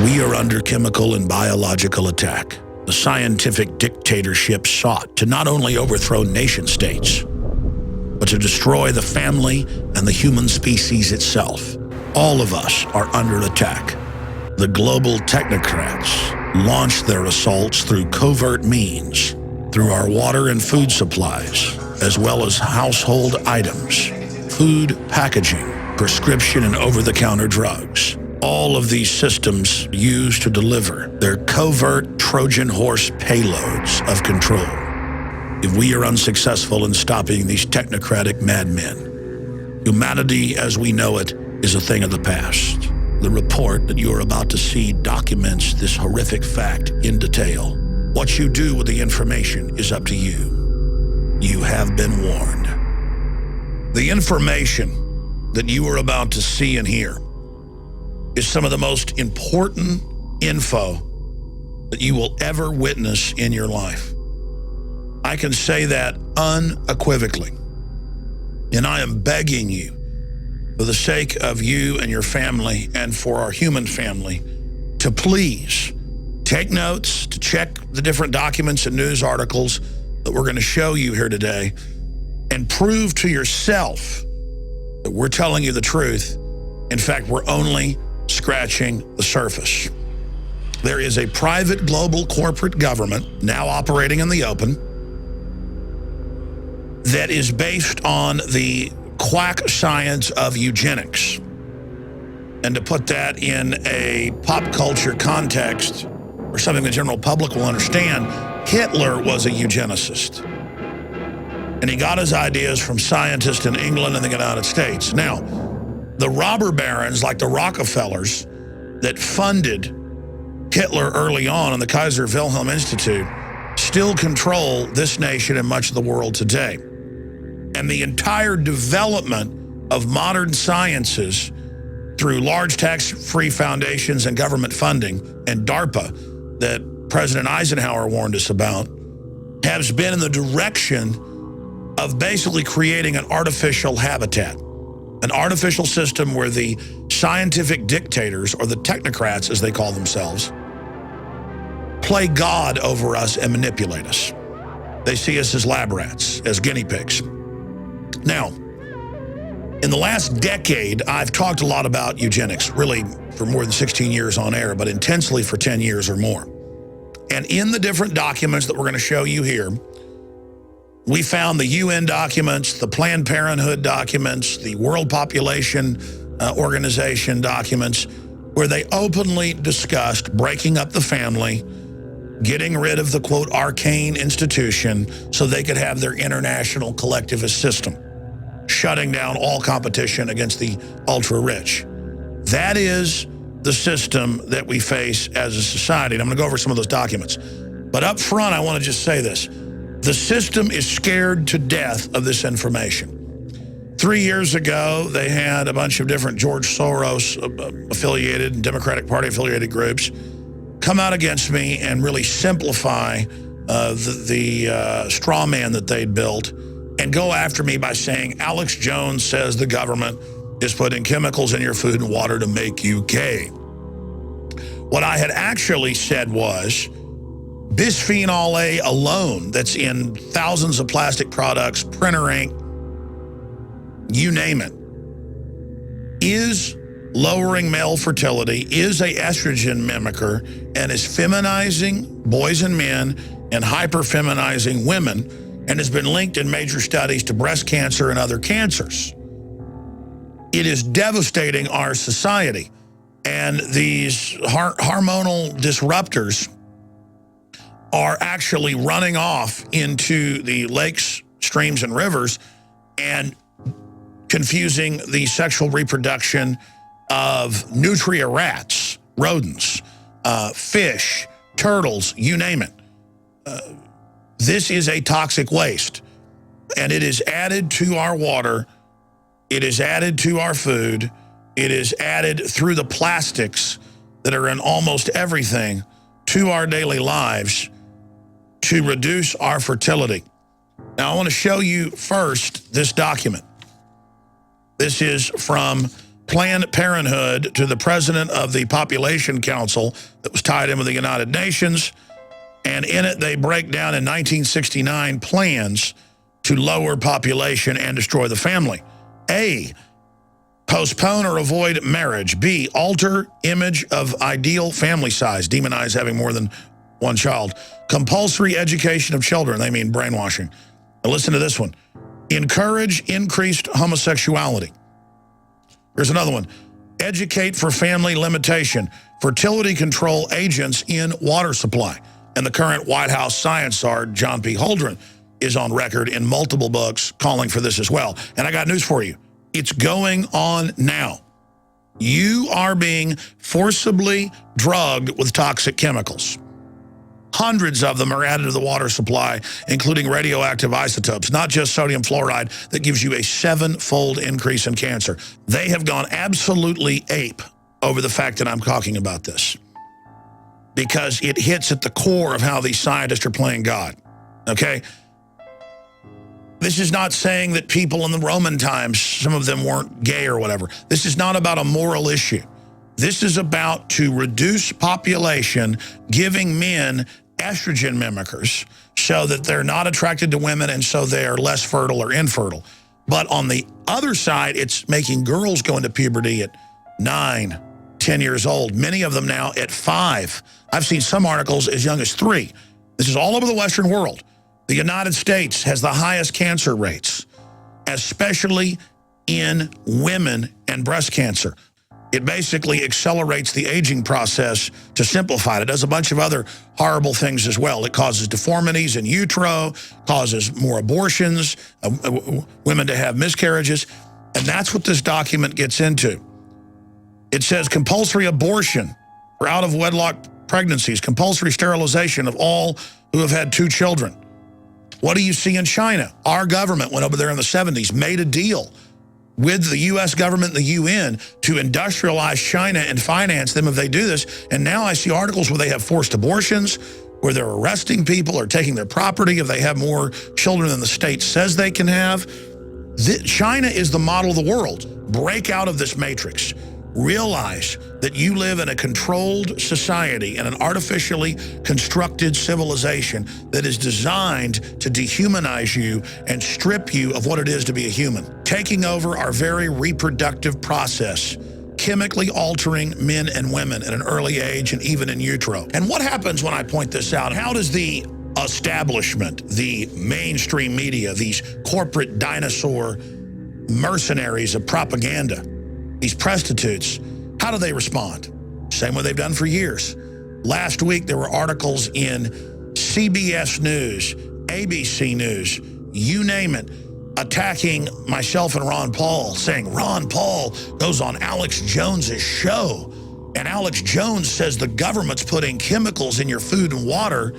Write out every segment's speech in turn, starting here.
We are under chemical and biological attack. The scientific dictatorship sought to not only overthrow nation states, but to destroy the family and the human species itself. All of us are under attack. The global technocrats launch their assaults through covert means, through our water and food supplies, as well as household items, food packaging, prescription and over-the-counter drugs. All of these systems used to deliver their covert Trojan horse payloads of control. If we are unsuccessful in stopping these technocratic madmen, humanity as we know it is a thing of the past. The report that you are about to see documents this horrific fact in detail. What you do with the information is up to you. You have been warned. The information that you are about to see and hear is some of the most important info that you will ever witness in your life. I can say that unequivocally. And I am begging you, for the sake of you and your family and for our human family, to please take notes, to check the different documents and news articles that we're going to show you here today, and prove to yourself that we're telling you the truth. In fact, we're only scratching the surface. There is a private global corporate government now operating in the open that is based on the quack science of eugenics. And to put that in a pop culture context, or something the general public will understand, Hitler was a eugenicist. And he got his ideas from scientists in England and the United States. Now, the robber barons like the Rockefellers that funded Hitler early on in the Kaiser Wilhelm Institute still control this nation and much of the world today. And the entire development of modern sciences through large tax-free foundations and government funding and DARPA that President Eisenhower warned us about has been in the direction of basically creating an artificial habitat, an artificial system where the scientific dictators, or the technocrats as they call themselves, play God over us and manipulate us. They see us as lab rats, as guinea pigs. Now, in the last decade, I've talked a lot about eugenics, really for more than 16 years on air, but intensely for 10 years or more. And in the different documents that we're going to show you here, we found the UN documents, the Planned Parenthood documents, the World Population Organization documents, where they openly discussed breaking up the family, getting rid of the, quote, arcane institution so they could have their international collectivist system, shutting down all competition against the ultra-rich. That is the system that we face as a society. And I'm going to go over some of those documents. But up front, I want to just say this. The system is scared to death of this information. 3 years ago, they had a bunch of different George Soros affiliated and Democratic Party affiliated groups come out against me and really simplify the straw man that they'd built and go after me by saying, Alex Jones says the government is putting chemicals in your food and water to make you gay. What I had actually said was, bisfenol-a alone, that's in thousands of plastic products, printer ink, you name it, is lowering male fertility, is a estrogen mimicker, and is feminizing boys and men and hyper-feminizing women, and has been linked in major studies to breast cancer and other cancers. It is devastating our society. And these hormonal disruptors are actually running off into the lakes, streams, and rivers and confusing the sexual reproduction of nutria rats, rodents, fish, turtles, you name it. This is a toxic waste, and it is added to our water. It is added to our food. It is added through the plastics that are in almost everything to our daily lives to reduce our fertility. Now, I want to show you first this document. This is from Planned Parenthood to the president of the Population Council that was tied in with the United Nations. And in it, they break down in 1969 plans to lower population and destroy the family. A, postpone or avoid marriage. B, alter image of ideal family size. Demonize having more than one child. Compulsory education of children. They mean brainwashing. Now listen to this one. Encourage increased homosexuality. Here's another one. Educate for family limitation. Fertility control agents in water supply. And the current White House science czar, John P. is on record in multiple books calling for this as well. And I got news for you. It's going on now. You are being forcibly drugged with toxic chemicals. Hundreds of them are added to the water supply, including radioactive isotopes, not just sodium fluoride that gives you a 7-fold increase in cancer. They have gone absolutely ape over the fact that I'm talking about this, because it hits at the core of how these scientists are playing God, okay? This is not saying that people in the Roman times, some of them weren't gay or whatever. This is not about a moral issue. This is about to reduce population, giving men estrogen mimickers so that they're not attracted to women and so they are less fertile or infertile. But on the other side, it's making girls go into puberty at 9, 10 years old, many of them now at 5. I've seen some articles as young as 3. This is all over the Western world. The United States has the highest cancer rates, especially in women and breast cancer. It basically accelerates the aging process to simplify it. It does a bunch of other horrible things as well. It causes deformities in utero, causes more abortions, women to have miscarriages, and that's what this document gets into. It says compulsory abortion for out-of-wedlock pregnancies, compulsory sterilization of all who have had 2 children. What do you see in China? Our government went over there in the 70s, made a deal with the U.S. government and the UN to industrialize China and finance them if they do this. And now I see articles where they have forced abortions, where they're arresting people or taking their property if they have more children than the state says they can have. China is the model of the world. Break out of this matrix. Realize that you live in a controlled society and an artificially constructed civilization that is designed to dehumanize you and strip you of what it is to be a human, taking over our very reproductive process, chemically altering men and women at an early age and even in utero. And what happens when I point this out? How does the establishment, the mainstream media, these corporate dinosaur mercenaries of propaganda, these prostitutes, how do they respond? Same way they've done for years. Last week, there were articles in CBS News, ABC News, you name it, attacking myself and Ron Paul, saying Ron Paul goes on Alex Jones's show, and Alex Jones says the government's putting chemicals in your food and water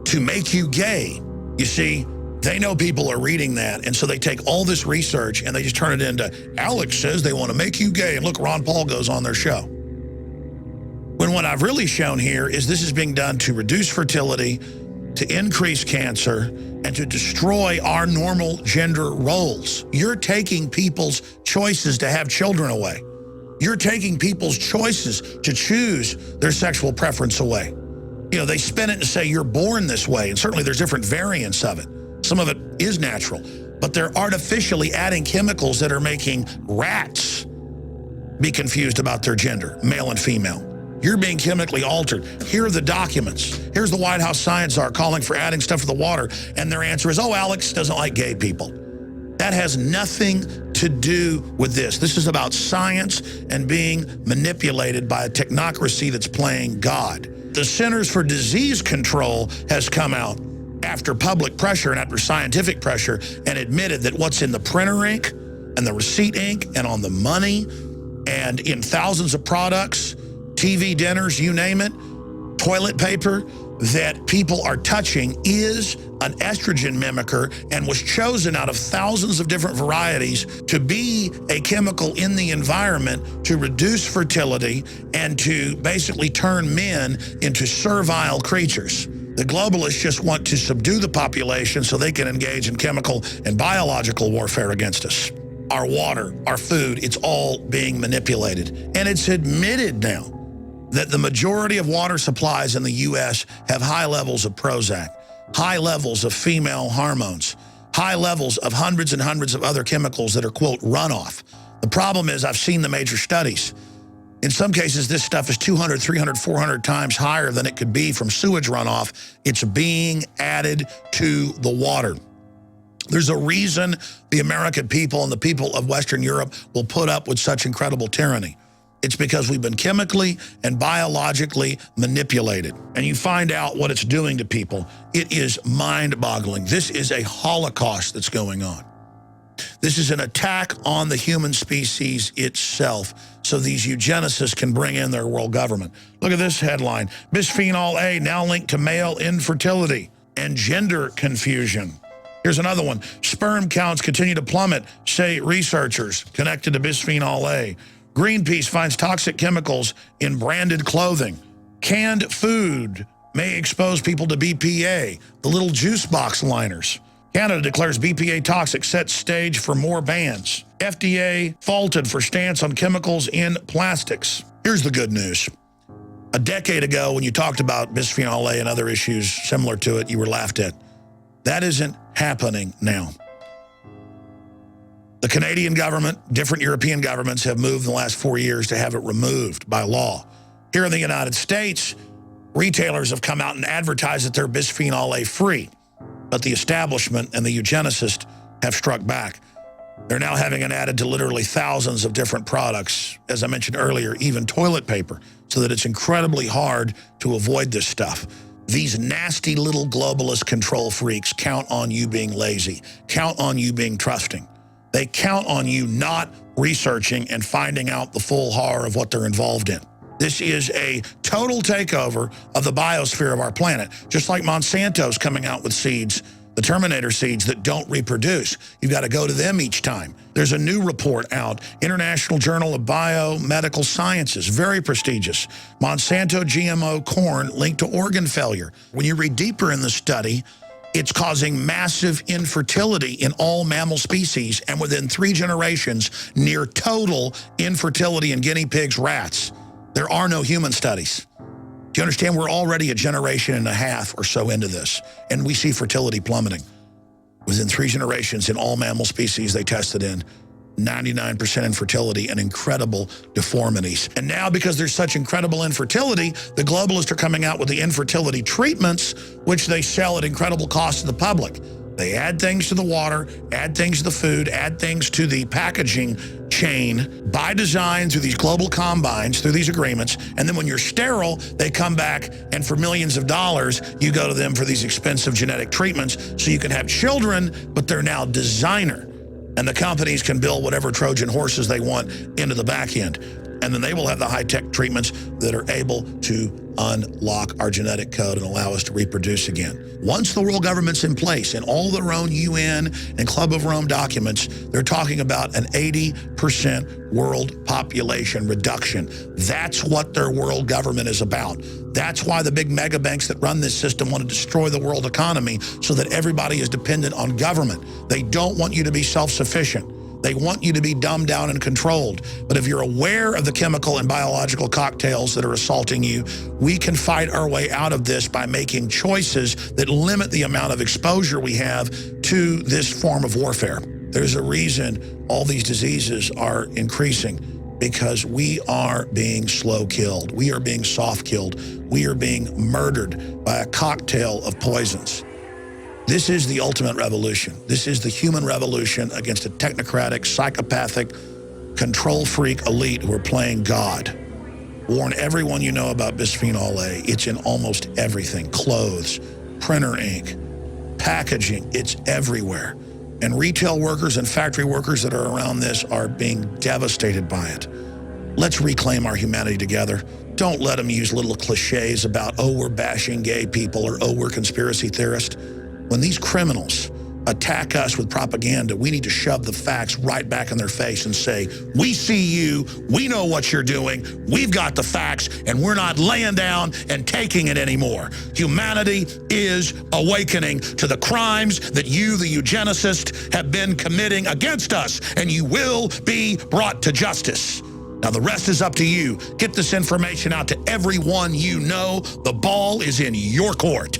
to make you gay. You see, they know people are reading that, and so they take all this research and they just turn it into, Alex says they want to make you gay, and look, Ron Paul goes on their show. When what I've really shown here is this is being done to reduce fertility, to increase cancer, and to destroy our normal gender roles. You're taking people's choices to have children away. You're taking people's choices to choose their sexual preference away. You know, they spin it and say you're born this way, and certainly there's different variants of it. Some of it is natural, but they're artificially adding chemicals that are making rats be confused about their gender, male and female. You're being chemically altered. Here are the documents. Here's the White House science czar calling for adding stuff to the water, and their answer is, oh, Alex doesn't like gay people. That has nothing to do with this. This is about science and being manipulated by a technocracy that's playing God. The Centers for Disease Control has come out after public pressure and after scientific pressure and admitted that what's in the printer ink and the receipt ink and on the money and in thousands of products, TV dinners, you name it, toilet paper, that people are touching is an estrogen mimicker and was chosen out of thousands of different varieties to be a chemical in the environment to reduce fertility and to basically turn men into servile creatures. The globalists just want to subdue the population so they can engage in chemical and biological warfare against us. our water, our food, it's all being manipulated. And it's admitted now that the majority of water supplies in the U.S. have high levels of Prozac, high levels of female hormones, high levels of hundreds and hundreds of other chemicals that are, quote, runoff. The problem is I've seen the major studies. In some cases, this stuff is 200, 300, 400 times higher than it could be from sewage runoff. It's being added to the water. There's a reason the American people and the people of Western Europe will put up with such incredible tyranny. It's because we've been chemically and biologically manipulated. And you find out what it's doing to people. It is mind-boggling. This is a Holocaust that's going on. This is an attack on the human species itself, so these eugenicists can bring in their world government. Look at this headline. Bisphenol-A now linked to male infertility and gender confusion. Here's another one. Sperm counts continue to plummet, say researchers connected to bisphenol-A. Greenpeace finds toxic chemicals in branded clothing. Canned food may expose people to BPA, the little juice box liners. Canada declares BPA toxic, sets stage for more bans. FDA faulted for stance on chemicals in plastics. Here's the good news. A decade ago, when you talked about bisphenol-A and other issues similar to it, you were laughed at. That isn't happening now. The Canadian government, different European governments have moved in the last 4 years to have it removed by law. Here in the United States, retailers have come out and advertised that they're bisphenol-A free, but the establishment and the eugenicists have struck back. They're now having it added to literally thousands of different products, as I mentioned earlier, even toilet paper, so that it's incredibly hard to avoid this stuff. These nasty little globalist control freaks count on you being lazy, count on you being trusting. They count on you not researching and finding out the full horror of what they're involved in. This is a total takeover of the biosphere of our planet, just like Monsanto's coming out with seeds, the Terminator seeds that don't reproduce. You've got to go to them each time. There's a new report out, International Journal of Biomedical Sciences, very prestigious. Monsanto GMO corn linked to organ failure. When you read deeper in the study, it's causing massive infertility in all mammal species, and within 3 generations, near total infertility in guinea pigs, rats. There are no human studies. Do you understand? We're already a generation and a half or so into this, and we see fertility plummeting. Within 3 generations in all mammal species they tested in, 99% infertility and incredible deformities. And now, because there's such incredible infertility, the globalists are coming out with the infertility treatments, which they sell at incredible cost to the public. They add things to the water, add things to the food, add things to the packaging chain by design through these global combines, through these agreements. And then when you're sterile, they come back and for millions of dollars, you go to them for these expensive genetic treatments so you can have children, but they're now designer. And the companies can build whatever Trojan horses they want into the back end. And then they will have the high-tech treatments that are able to unlock our genetic code and allow us to reproduce again. Once the world government's in place, in all their own UN and Club of Rome documents, they're talking about an 80% world population reduction. That's what their world government is about. That's why the big mega banks that run this system want to destroy the world economy so that everybody is dependent on government. They don't want you to be self-sufficient. They want you to be dumbed down and controlled. But if you're aware of the chemical and biological cocktails that are assaulting you, we can fight our way out of this by making choices that limit the amount of exposure we have to this form of warfare. There's a reason all these diseases are increasing, because we are being slow killed. We are being soft killed. We are being murdered by a cocktail of poisons. This is the ultimate revolution. This is the human revolution against a technocratic, psychopathic, control freak elite who are playing God. Warn everyone you know about bisphenol-A. It's in almost everything. Clothes, printer ink, packaging, it's everywhere. And retail workers and factory workers that are around this are being devastated by it. Let's reclaim our humanity together. Don't let them use little cliches about, oh, we're bashing gay people, or oh, we're conspiracy theorists. When these criminals attack us with propaganda, we need to shove the facts right back in their face and say, we see you, we know what you're doing, we've got the facts, and we're not laying down and taking it anymore. Humanity is awakening to the crimes that you, the eugenicists, have been committing against us, and you will be brought to justice. Now, the rest is up to you. Get this information out to everyone you know. The ball is in your court.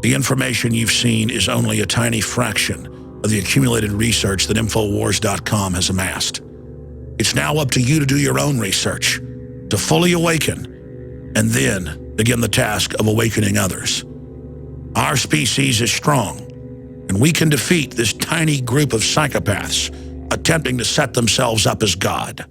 The information you've seen is only a tiny fraction of the accumulated research that Infowars.com has amassed. It's now up to you to do your own research, to fully awaken, and then begin the task of awakening others. Our species is strong, and we can defeat this tiny group of psychopaths attempting to set themselves up as God.